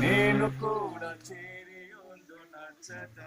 నేను కూడా చేరి ఉందు నచ్చట.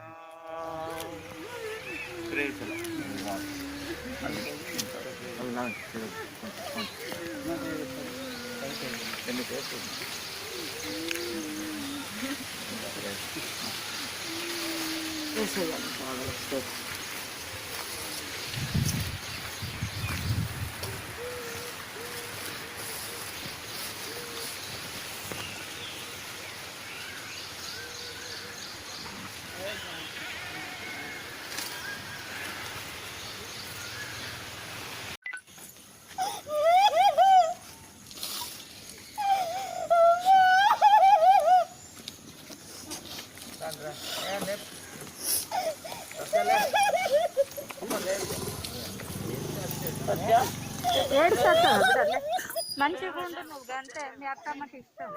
మంచిగా ఉండు నువ్వు అంటే మీ అత్తమ్మకి ఇష్టం.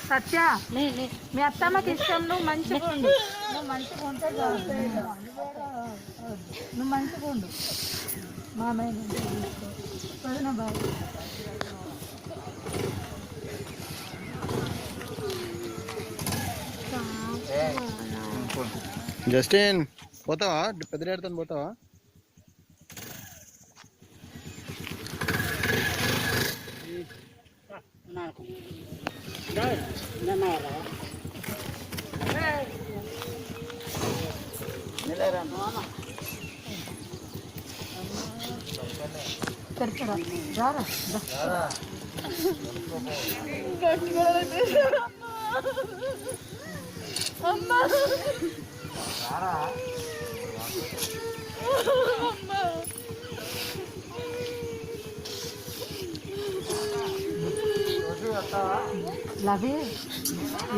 సత్య మీ అత్తమ్మకి ఇష్టం, నువ్వు మంచిగా ఉండు. నువ్వు మంచిగా ఉంటే నువ్వు మంచిగా ఉండు. మామయ్య బాయ్. జస్టిన్ పోతావా? పెద్ద డాడీతో పోతావా? అమ్మా లవి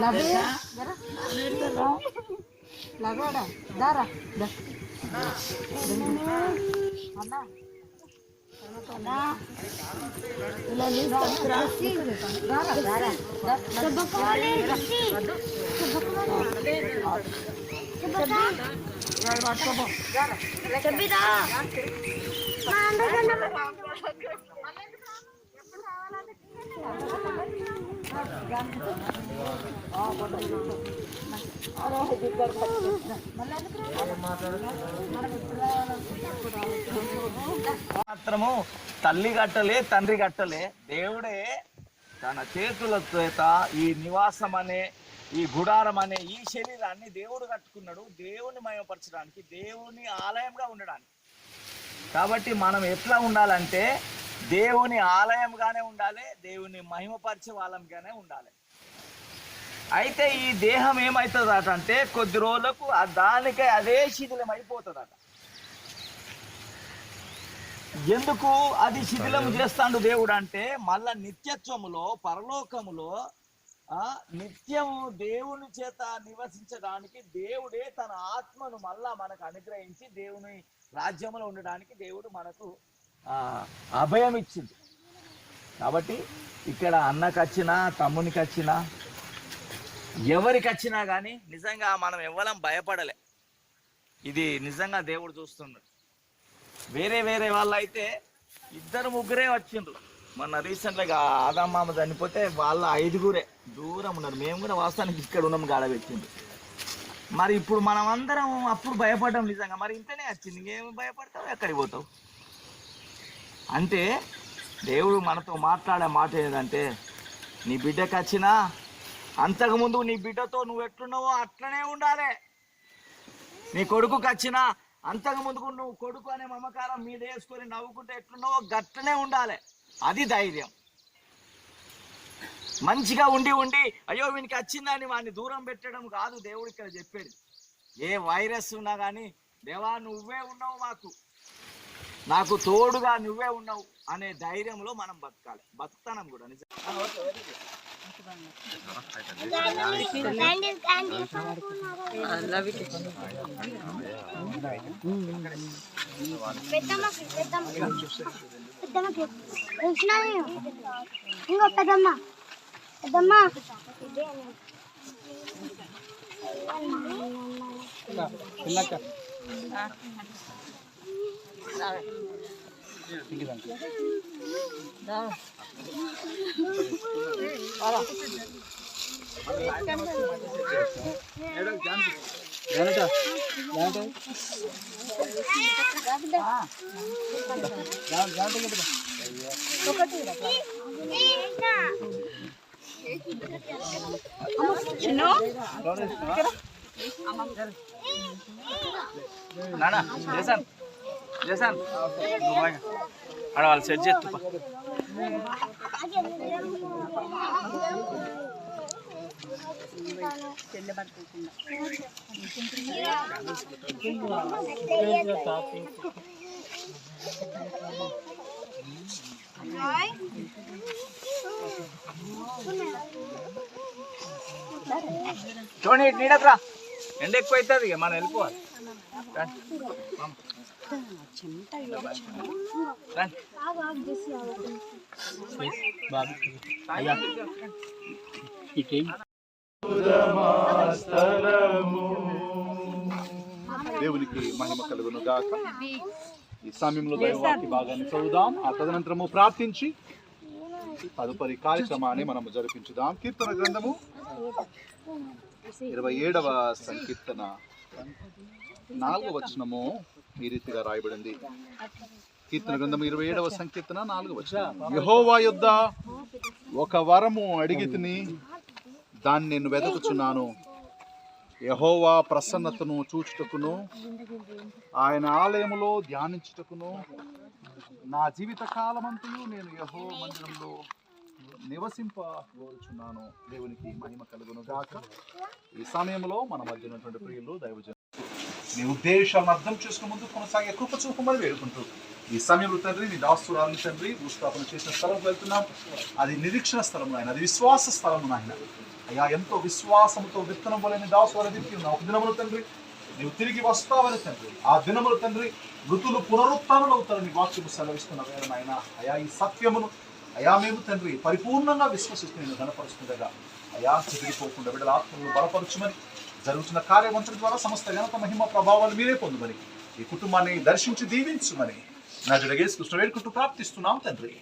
లవి లవేడా దారా అన్నా మాత్రము తల్లి కట్టలే, తండ్రి కట్టలే, దేవుడే తన చేతుల చేత ఈ నివాసం అనే, ఈ గుడారం అనే ఈ శరీరాన్ని దేవుడు కట్టుకున్నాడు, దేవుని మహిమపరచడానికి, దేవుని ఆలయంగా ఉండడానికి. కాబట్టి మనం ఎట్లా ఉండాలంటే దేవుని ఆలయంగానే ఉండాలి, దేవుని మహిమపరిచే వాళ్ళంగానే ఉండాలి. అయితే ఈ దేహం ఏమవుతుందట అంటే కొద్ది రోజులకు దానికే అదే శిథిలం అయిపోతుందట. ఎందుకు అది శిథిలం చేస్తాడు దేవుడు అంటే మళ్ళా నిత్యత్వములో, పరలోకములో నిత్యము దేవుని చేత నివసించడానికి దేవుడే తన ఆత్మను మళ్ళా మనకు అనుగ్రహించి దేవుని రాజ్యంలో ఉండడానికి దేవుడు మనకు అభయం ఇచ్చింది. కాబట్టి ఇక్కడ అన్నకు వచ్చినా, తమ్మునికి వచ్చినా, ఎవరికి వచ్చినా కానీ నిజంగా మనం ఎవ్వరం భయపడలే. ఇది నిజంగా దేవుడు చూస్తున్నాడు. వేరే వేరే వాళ్ళు అయితే 2-3 వచ్చిండ్రు. మొన్న రీసెంట్గా ఆదమ్మ చనిపోతే వాళ్ళ 5 దూరం ఉన్నారు. మేము కూడా వాస్తవానికి ఇక్కడ ఉన్నాం, గాడబెట్టింది. మరి ఇప్పుడు మనం అందరం అప్పుడు భయపడ్డాం నిజంగా. మరి ఇంతనే వచ్చింది, ఇంకేమి భయపడతావు, ఎక్కడికి పోతావు అంటే దేవుడు మనతో మాట్లాడే మాట ఏంటంటే నీ బిడ్డకి వచ్చినా అంతకుముందు నీ బిడ్డతో నువ్వు ఎట్లున్నావో అట్లనే ఉండాలి. నీ కొడుకుకి వచ్చినా అంతకుముందుకు నువ్వు కొడుకు అనే మమకారం మీద వేసుకొని నవ్వుకుంటే ఎట్లున్నావో గట్లనే ఉండాలి. అది ధైర్యం. మంచిగా ఉండి ఉండి అయ్యో వీనికి వచ్చిందని వాడిని దూరం పెట్టడం కాదు దేవుడు ఇక్కడ చెప్పేది. ఏ వైరస్ ఉన్నా కానీ దేవా నువ్వే ఉన్నావు, నాకు తోడుగా నువ్వే ఉన్నావు అనే ధైర్యంలో మనం బతకాలి. బతుకుతానం కూడా నిజం. నానా చేశాను చేశాను ఆడ వాళ్ళు సెట్ చేస్తా చూడండి నీడకురా ఎండ ఎక్కువ అవుతుంది ఇక మనం వెళ్ళిపోవాలి దేవునికి మహిమ కలుగును గాక. ఈ సమయంలో దైవవాక్య భాగాన్ని చదువుదాం, ఆ తదనంతరము ప్రార్థించి తదుపరి కార్యక్రమాన్ని మనము జరిపించుదాం. కీర్తన గ్రంథము 27వ సంకీర్తన 4వ వచనము ఈ రీతిగా రాయబడింది. కీర్తన గ్రంథము 27వ సంకీర్తన 4వ వచనం. యెహోవా యొద్ద ఒక వరము అడిగితిని, దాన్ని నేను వెదకుచున్నాను. యెహోవా ప్రసన్నతను చూచుటకును ఆయన ఆలయములో ధ్యానించుటకును నా జీవిత కాలమంతయు నేను యెహోవా మందిరంలో నివసింపగోరుచున్నాను. దేవునికి మహిమ కలుగును గాక. ఈ సమయంలో మన మధ్య ఉన్నటువంటి ప్రియులు దైవజనులు మీ ఉద్దేశాలను అర్థం చేసుకుని ముందు కొనసాగే కృప చూపమని వేడుకుంటూ ఈ సమయంలో తండ్రి నీ దాస్తురాలను తండ్రి భూస్థాపన చేసిన స్థలం వెళ్తున్నాం. అది నిరీక్షణ స్థలం ఆయన, అది విశ్వాస స్థలం ఆయన. అయ్యా ఎంతో విశ్వాసంతో విత్తనం వలె దాసువారి దిక్కి ఉన్నావు. ఒక దినములు తండ్రి నీవు తిరిగి వస్తావని తండ్రి, ఆ దినములు తండ్రి మృతులు పునరుత్థానం అవుతారని వాక్యము సెలవిస్తున్న వేళ ఆయన. అయా ఈ సత్యమును అయా మేము తండ్రి పరిపూర్ణంగా విశ్వసిస్తూ నేను ఘనపరుస్తుండగా అయా చెదిరిపోకుండా బిడ్డల ఆత్మలను బలపరచుమని, జరుగుతున్న కార్యవంతుల ద్వారా సమస్త ఘనత మహిమ ప్రభావాలు మీరే పొందుమని, ఈ కుటుంబాన్ని దర్శించి దీవించుమని నా జడగేసి కృష్ణ వేడుకుంటూ ప్రార్థిస్తున్నాం తండ్రి.